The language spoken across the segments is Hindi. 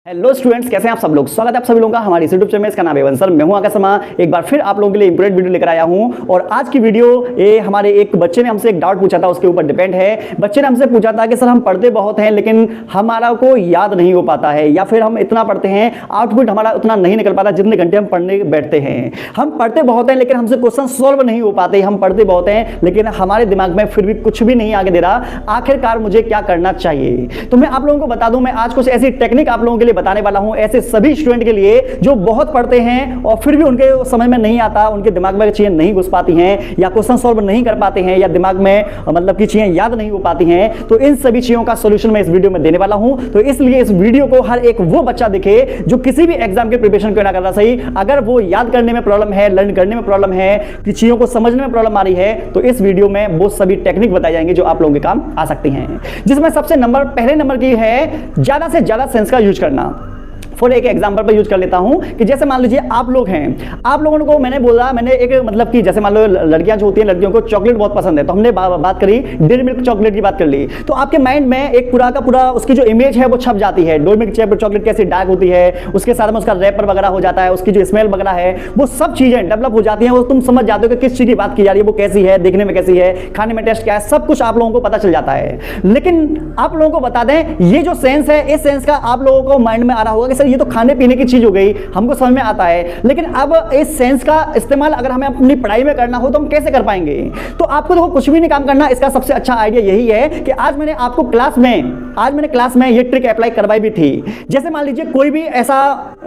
हेलो स्टूडेंट्स, कैसे हैं आप सब लोग। स्वागत है आप सभी लोगों का हमारे यूट्यूब चैनल में। इसका नाम है सर, मैं हूं आकाश शर्मा। एक बार फिर आप लोगों के लिए इंपॉर्टेंट वीडियो लेकर आया हूं। और आज की वीडियो ये हमारे एक बच्चे ने हमसे एक डाउट पूछा था, उसके ऊपर डिपेंड है। बच्चे ने हमसे पूछा था कि सर हम पढ़ते बहुत हैं लेकिन हमारा को याद नहीं हो पाता है, या फिर हम इतना पढ़ते हैं आउटपुट हमारा उतना नहीं निकल पाता जितने घंटे हम पढ़ने बैठते हैं। हम पढ़ते बहुत हैं लेकिन हमसे क्वेश्चन सॉल्व नहीं हो पाते। हम पढ़ते बहुत हैं लेकिन हमारे दिमाग में फिर भी कुछ भी नहीं आगे दे रहा। आखिरकार मुझे क्या करना चाहिए? तो मैं आप लोगों को बता दूं, मैं आज कुछ ऐसी टेक्निक आप लोगों के लिए बताने वाला हूं, ऐसे सभी स्टूडेंट के लिए जो बहुत पढ़ते हैं और फिर भी उनके समझ में नहीं आता, उनके दिमाग में चीजें नहीं घुस पाती हैं, या क्वेश्चन सॉल्व नहीं कर पाते हैं, या दिमाग में मतलब की चीजें याद नहीं हो पाती हैं। तो इन सभी चीजों का सॉल्यूशन मैं इस वीडियो में देने वाला हूं। तो इसलिए इस वीडियो को हर एक वो बच्चा देखे जो किसी भी एग्जाम के प्रिपरेशन क्यों ना कर रहा सही, अगर वो याद करने में प्रॉब्लम है, लर्न करने में प्रॉब्लम है, कि चीजों को समझने में प्रॉब्लम आ रही है, तो इस वीडियो में वो सभी टेक्निक बताई जाएंगे जो आप लोगों के काम आ सकती हैं। जिसमें सबसे पहले नंबर की है ज्यादा से ज्यादा सेंस का यूज करना। फॉर एक एग्जांपल पर यूज कर लेता हूं कि जैसे मान लीजिए आप लोग हैं, आप लोगों को मैंने एक मतलब कि जैसे मान लो लड़कियां जो होती हैं, लड़कियों को चॉकलेट बहुत पसंद है, तो हमने बात करी डेयरी मिल्क चॉकलेट की बात कर ली। तो आपके माइंड में एक पूरा का पूरा उसकी जो इमेज है वो छप जाती है। डेयरी मिल्क चॉकलेट कैसी डार्क होती है, उसके साथ में उसका रैपर वगैरह हो जाता है, उसकी जो स्मेल वगैरह है वो सब चीजें डेवलप हो जाती हैं। वो तुम समझ जाते हो कि किस चीज की बात की जा रही है, वो कैसी है, देखने में कैसी है, खाने में टेस्ट क्या है, सब कुछ आप लोगों को पता चल जाता है। लेकिन आप लोगों को बता दें, ये जो सेंस है, इस सेंस का आप लोगों को माइंड में आ रहा होगा कि सर ये तो खाने पीने की चीज हो गई, हमको समझ में आता है, लेकिन अब इस सेंस का इस्तेमाल अगर हमें अपनी पढ़ाई में करना हो तो हम कैसे कर पाएंगे? तो आपको देखो कुछ भी नहीं काम करना, इसका सबसे अच्छा आइडिया यही है कि आज मैंने आपको क्लास में ये ट्रिक अप्लाई करवाई भी थी। जैसे मान लीजिए कोई भी ऐसा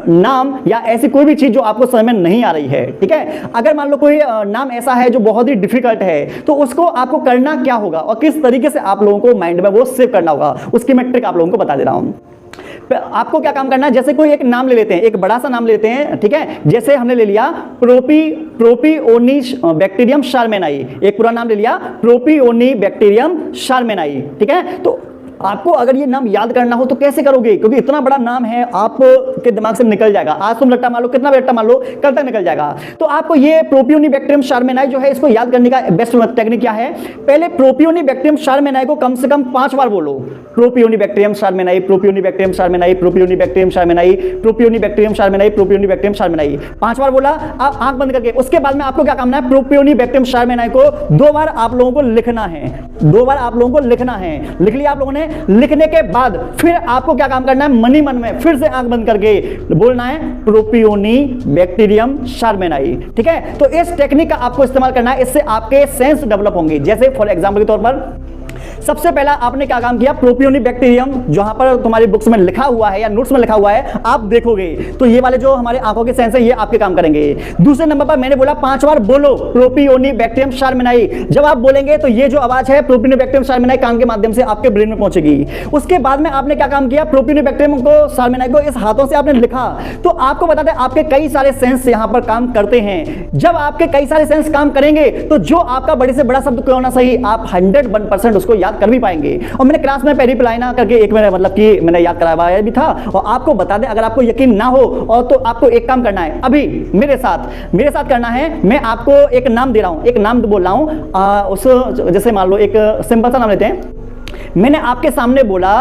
नाम या ऐसी कोई भी चीज जो आपको समझ में नहीं आ रही है, ठीक है, अगर मान लो कोई नाम ऐसा है जो बहुत ही डिफिकल्ट है, तो उसको आपको करना क्या होगा और किस तरीके से आप लोगों को माइंड में वो सेव करना होगा, उसकी मैं ट्रिक आप लोगों को बता दे रहा हूं। आपको क्या काम करना है, जैसे कोई एक नाम ले लेते हैं, एक बड़ा सा नाम लेते हैं, ठीक है, जैसे हमने ले लिया प्रोपियोनिबैक्टीरियम शारमेनाई, एक पूरा नाम ले लिया प्रोपियोनिबैक्टीरियम शारमेनाई, ठीक है। तो आपको अगर ये नाम याद करना हो तो कैसे करोगे, क्योंकि इतना बड़ा नाम है, आपके दिमाग से निकल जाएगा। आज तुम रट्टा मान लो, कितना भी रट्टा मान लो, कल तक निकल जाएगा। तो आपको ये प्रोपियोनिबैक्टीरियम शारमेनाई जो है, इसको याद करने का बेस्ट टेक्निक क्या है, पहले प्रोपियोनिबैक्टीरियम शारमेनाई को कम से कम 5 बार बोलो। Propionibacterium shermanii, Propionibacterium shermanii, Propionibacterium shermanii, Propionibacterium shermanii, Propionibacterium shermanii, 5 बार बोला। आप आंख बंद करके उसके बाद में आपको क्या करना है, प्रोपियोनिबैक्टीरियम शारमेनाई को 2 बार आप लोगों को लिखना है। 2 बार आप लोगों को लिखना है। लिख लिया आप लोगों ने? लिखने के बाद फिर आपको क्या काम करना है, मनी मन में फिर से आंख बंद करके बोलना है प्रोपियोनिबैक्टीरियम शारमेनाई, ठीक है। तो इस टेक्निक का आपको इस्तेमाल करना है, इससे आपके सेंस डेवलप होंगे। जैसे फॉर एग्जांपल के तौर पर सबसे पहला आपने क्या काम किया, प्रोपियोनिबैक्टीरियम जहां पर तुम्हारी बुक्स में लिखा हुआ है या नोट्स में लिखा हुआ है, आप देखोगे तो ये वाले जो हमारे आंखों के सेंस है ये आपके काम करेंगे। दूसरे नंबर पर मैंने बोला 5 बार बोलो प्रोपियोनिबैक्टीरियम शारमेनाई। जब आप बोलेंगे तो ये जो आवाज है प्रोपियोनिबैक्टीरियम शारमेनाई कान के माध्यम से आपके ब्रेन में पहुंचेगी। उसके बाद में आपने क्या काम किया, प्रोपियोनिबैक्टीरियम को शारमेनाई को इस हाथों से आपने लिखा। तो आपको बता दें आपके कई सारे सेंस यहां पर काम करते हैं। जब आपके कई सारे सेंस काम करेंगे तो जो आपका बड़े से बड़ा शब्द क्यों ना सही, आप 101% उसको याद कर भी पाएंगे। और मैंने क्लास में पहली पलायना करके एक मैंने याद करवाया भी था। और आपको बता दें, अगर आपको यकीन ना हो और तो आपको एक काम करना है, अभी मेरे साथ करना है। मैं आपको एक नाम दे रहा हूं, एक नाम बोल रहा हूं, उस जैसे मान लो एक सिंपल सा नाम लेते हैं। मैंने आपके सामने बोला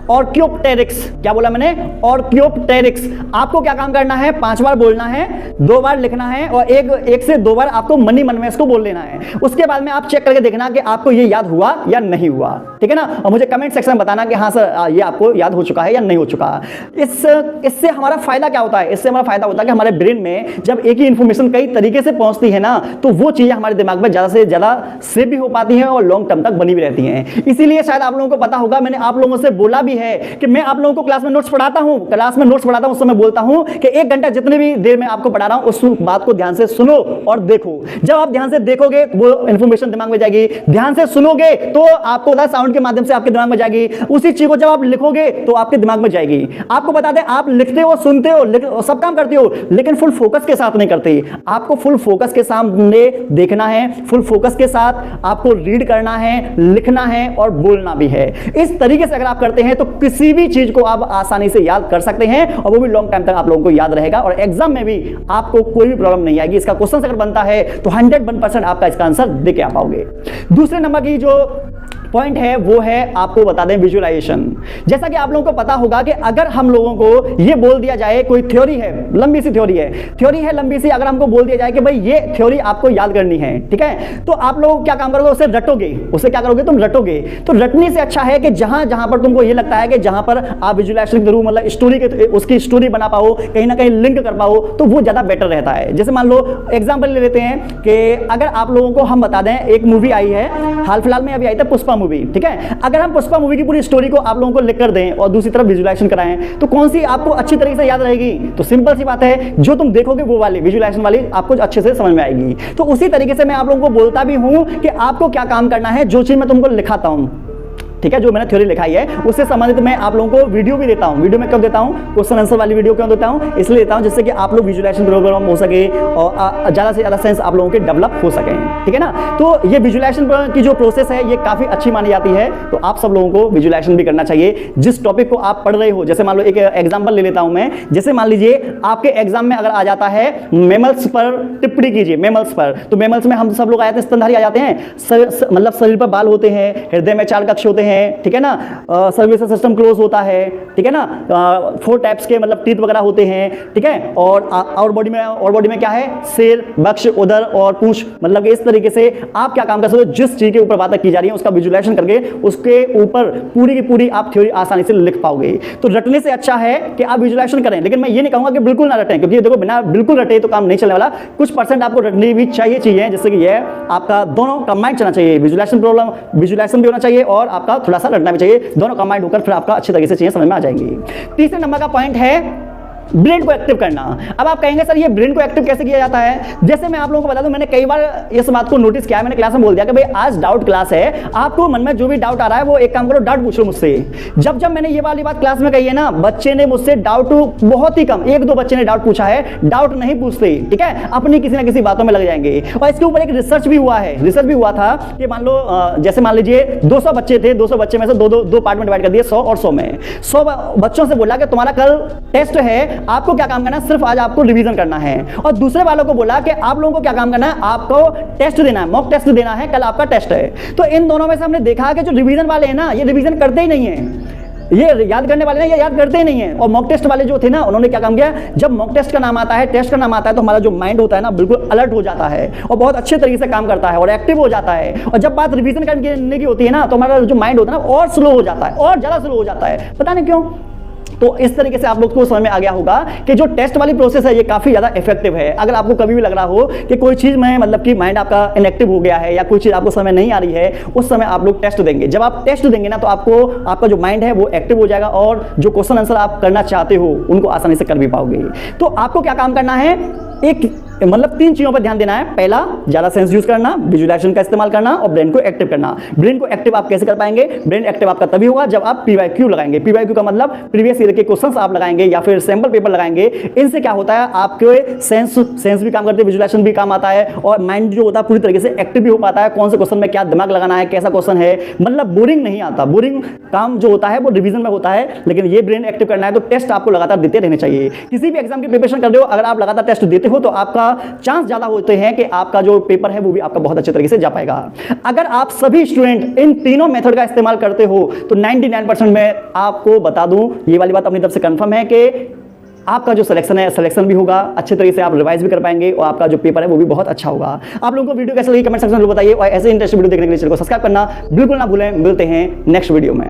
ऑर्कियोप्टेरिक्स। क्या बोला मैंने? ऑर्कियोप्टेरिक्स। आपको क्या काम करना है, 5 बार बोलना है, 2 बार लिखना है और एक से 2 बार आपको मनी मन में इसको बोल लेना है। उसके बाद में आप चेक करके देखना कि आपको ये याद हुआ या नहीं हुआ, ठीक है ना। और मुझे कमेंट सेक्शन में बताना कि हाँ सर ये आपको याद हो चुका है या नहीं हो चुका। इससे हमारा फायदा क्या होता है, इससे हमारा फायदा होता है कि हमारे ब्रेन में जब एक ही इंफॉर्मेशन कई तरीके से पहुंचती है ना, तो वो चीजें हमारे दिमाग में ज्यादा से ज्यादा सेव भी हो पाती हैं और लॉन्ग टर्म तक बनी भी रहती हैं। इसीलिए शायद आप लोगों को पता होगा, मैंने आप लोगों से बोला भी है कि मैं आप लोगों को क्लास में नोट्स पढ़ाता हूं, उस समय बोलता हूं कि 1 घंटा जितने भी देर में आपको पढ़ा रहा हूं उस बात को ध्यान से सुनो और देखो। जब आप ध्यान से देखोगे वो इंफॉर्मेशन दिमाग में जाएगी, ध्यान से सुनोगे तो आपको साउंड के माध्यम से आपके दिमाग में जाएगी। उसी चीज को जब आप लिखोगे तो आपके दिमाग में जाएगी। आपको बता दें, आप लिखते हो, सुनते हो, सब काम करते हो, लेकिन फुल फोकस के साथ नहीं करते। आपको फुल फोकस के सामने देखना है, फुल फोकस के साथ आपको रीड करना है, लिखना है और बोलना भी है। इस तरीके से अगर आप करते हैं तो किसी भी चीज को आप आसानी से याद कर सकते हैं और वो भी लॉन्ग टाइम तक आप लोगों को याद रहेगा और एग्जाम में भी आपको कोई भी प्रॉब्लम नहीं आएगी। इसका क्वेश्चन अगर बनता है तो 101% आपका इसका आंसर दे के आ पाओगे। दूसरे नंबर की जो पॉइंट है वो है आपको बता दें विजुअलाइजेशन। जैसा कि आप लोगों को पता होगा कि अगर हम लोगों को ये बोल दिया जाए, कोई थ्योरी है, लंबी सी थ्योरी है लंबी सी, अगर हमको बोल दिया जाए कि भाई ये थ्योरी आपको याद करनी है, ठीक है, तो आप लोग क्या काम करोगे, उसे रटोगे, उसे क्या करोगे, तुम रटोगे। तो रटने से अच्छा है कि जहां जहां पर तुमको ये लगता है कि जहां पर आप विजुअलाइजेशन के थ्रू मतलब स्टोरी के उसकी स्टोरी बना पाओ, कहीं ना कहीं लिंक कर पाओ, तो वो ज्यादा बेटर रहता है। जैसे मान लो एग्जांपल ले लेते हैं कि अगर आप लोगों को हम बता दें, एक मूवी आई है हाल फिलहाल में, अभी आई था पुष्पा मूवी, ठीक है, अगर हम पुष्पा मूवी की पूरी स्टोरी को आप लोगों को लिख कर दें और दूसरी तरफ विजुअलाइजेशन कराएं, तो कौन सी आपको अच्छी तरीके से याद रहेगी? तो सिंपल सी बात है, जो तुम देखोगे वो वाली विजुअलाइजेशन वाली आपको अच्छे से समझ में आएगी। तो उसी तरीके से मैं आप लोगों को बोलता भी हूं कि आपको क्या काम करना है, जो चीज मैं तुमको लिखाता हूं, ठीक है, जो मैंने थ्योरी लिखाई है उससे संबंधित मैं आप लोगों को वीडियो भी देता हूं। वीडियो में कब देता हूं? क्वेश्चन आंसर वाली वीडियो क्यों देता हूं? इसलिए देता हूं जिससे कि आप लोग विजुअलाइजेशन प्रोग्राम हो सके और ज्यादा से ज्यादा सेंस आप लोगों के डेवलप हो सके, ठीक है ना। तो ये विजुअलाइजेशन की जो प्रोसेस है ये काफी अच्छी मानी जाती है, तो आप सब लोगों को विजुअलाइजेशन भी करना चाहिए जिस टॉपिक को आप पढ़ रहे हो। जैसे मान लो एक एग्जाम्पल ले लेता हूं मैं, जैसे मान लीजिए आपके एग्जाम में अगर आ जाता है मेमल्स पर टिप्पणी कीजिए, मेमल्स पर, तो मेमल्स में हम सब लोग आए थे, स्तनधारी आ जाते हैं, मतलब शरीर पर बाल होते हैं, हृदय में 4 कक्ष होते हैं, ठीक है ना, सर्विस सिस्टम क्लोज होता है, ठीक है ना, 4 टाइप्स के मतलब टीथ वगैरह होते हैं, ठीक है, और बॉडी में क्या है, सिर, वक्ष, उदर और पूंछ, मतलब इस तरीके से आप क्या काम कर सकते हो, जिस चीज के ऊपर बात की जा रही है उसका विजुअलाइजेशन करके उसके ऊपर पूरी की पूरी आप थ्योरी आसानी से लिख पाओगे। तो रटने से अच्छा है कि आप विजुअलाइजेशन करें, लेकिन मैं ये नहीं कहूंगा कि बिल्कुल ना रटें, क्योंकि देखो बिना बिल्कुल रटे तो काम नहीं चलने वाला, कुछ % आपको रटनी भी चाहिए चीजें, जिससे कि ये आपका दोनों कंबाइंड चलना चाहिए, विजुअलाइजेशन भी होना चाहिए और आपका थोड़ा सा रटना भी चाहिए, दोनों कंबाइंड होकर फिर आपका अच्छे तरीके से चीजें समझ में आ जाएंगी। तीसरे नंबर का पॉइंट है ब्रेन को एक्टिव करना। अब आप कहेंगे सर ये ब्रेन को एक्टिव कैसे किया जाता है? जैसे मैं आप लोगों को बता दूं, मैंने कई बार इस बात को नोटिस किया है, मैंने क्लास में बोल दिया कि भाई आज डाउट क्लास है, आपको मन में जो भी डाउट आ रहा है वो एक काम करो, डाउट पूछ लो मुझसे। जब मैंने ये वाली बात क्लास में कही है ना, बच्चे ने मुझसे डाउट बहुत ही कम, 1-2 बच्चे ने डाउट पूछा है, डाउट नहीं पूछते, ठीक है, अपनी किसी ना किसी बातों में लग जाएंगे। और इसके ऊपर एक रिसर्च भी हुआ था कि मान लो जैसे मान लीजिए 200 बच्चे थे, 200 बच्चे में से दो पार्ट में डिवाइड कर दिए, 100 और 100 में 100 बच्चों से बोला कि तुम्हारा कल टेस्ट है, आपको क्या काम करना, सिर्फ आज आपको रिवीजन करना है। और दूसरे वालों को बोला कि आप लोगों को क्या काम करना है, आपको टेस्ट देना है, मॉक टेस्ट देना है, कल आपका टेस्ट है। तो इन दोनों में से हमने देखा कि जो रिवीजन वाले हैं ना, ये रिवीजन करते ही नहीं है, ये याद करने वाले ना, ये याद करते ही नहीं है। और मॉक टेस्ट वाले जो थे ना, उन्होंने क्या काम किया, जब मॉक टेस्ट का नाम आता है, टेस्ट का नाम आता है, तो हमारा जो माइंड होता है ना बिल्कुल अलर्ट हो जाता है और बहुत अच्छे तरीके से काम करता है और एक्टिव हो जाता है। और जब बात रिवीजन करने की होती है ना, तो हमारा जो माइंड होता है ना और स्लो हो जाता है, और ज्यादा स्लो हो जाता है, पता नहीं क्यों। तो इस तरीके से आप लोग को समझ में आ गया होगा कि जो टेस्ट वाली प्रोसेस है ये काफी ज्यादा इफेक्टिव है। अगर आपको कभी भी लग रहा हो कि कोई चीज में मतलब कि माइंड आपका इनएक्टिव हो गया है या कोई चीज आपको समझ नहीं आ रही है, उस समय आप लोग टेस्ट देंगे। जब आप टेस्ट देंगे ना, तो आपको आपका जो माइंड है वो एक्टिव हो जाएगा और जो क्वेश्चन आंसर आप करना चाहते हो उनको आसानी से कर भी पाओगे। तो आपको क्या काम करना है, एक मतलब 3 चीजों पर ध्यान देना है। पहला, ज्यादा सेंस यूज करना, विजुअलाइजेशन का इस्तेमाल करना और ब्रेन को एक्टिव करना। ब्रेन को एक्टिव आप कैसे कर पाएंगे? ब्रेन एक्टिव आपका तभी होगा जब आप पीवाईक्यू लगाएंगे। पीवाईक्यू का मतलब प्रीवियस ईयर के क्वेश्चंस आप लगाएंगे या फिर सैंपल पेपर लगाएंगे। इनसे क्या होता है, आपके सेंस भी काम करते हैं, विजुअलाइजेशन भी काम आता है और माइंड जो होता है पूरी तरीके से एक्टिव भी हो पाता है। कौन से क्वेश्चन में क्या दिमाग लगाना है, कैसा क्वेश्चन है, मतलब बोरिंग नहीं आता। बोरिंग काम जो होता है वो रिवीजन में होता है, लेकिन ये ब्रेन एक्टिव करना है तो टेस्ट आपको लगातार देते रहने चाहिए। किसी भी एग्जाम की प्रिपरेशन कर रहे हो, अगर आप लगातार टेस्ट देते हो तो आपका चांस ज्यादा होते हैं कि आपका जो पेपर है वो भी आपका बहुत अच्छे तरीके से जा पाएगा। अगर आप सभी स्टूडेंट इन तीनों मेथड का इस्तेमाल करते हो तो 99% में आपको बता दूं, ये वाली बात अपनी तरफ से कंफर्म है कि आपका जो सिलेक्शन भी होगा, अच्छे तरीके से आप रिवाइज भी कर पाएंगे और आपका जो पेपर है वो भी बहुत अच्छा होगा। आप लोगों को वीडियो कैसे लगी कमेंट सेक्शन में बताइए और ऐसे इंटरेस्टिंग वीडियो देखने के लिए चैनल को सब्सक्राइब करना बिल्कुल ना भूलें। मिलते हैं नेक्स्ट वीडियो में।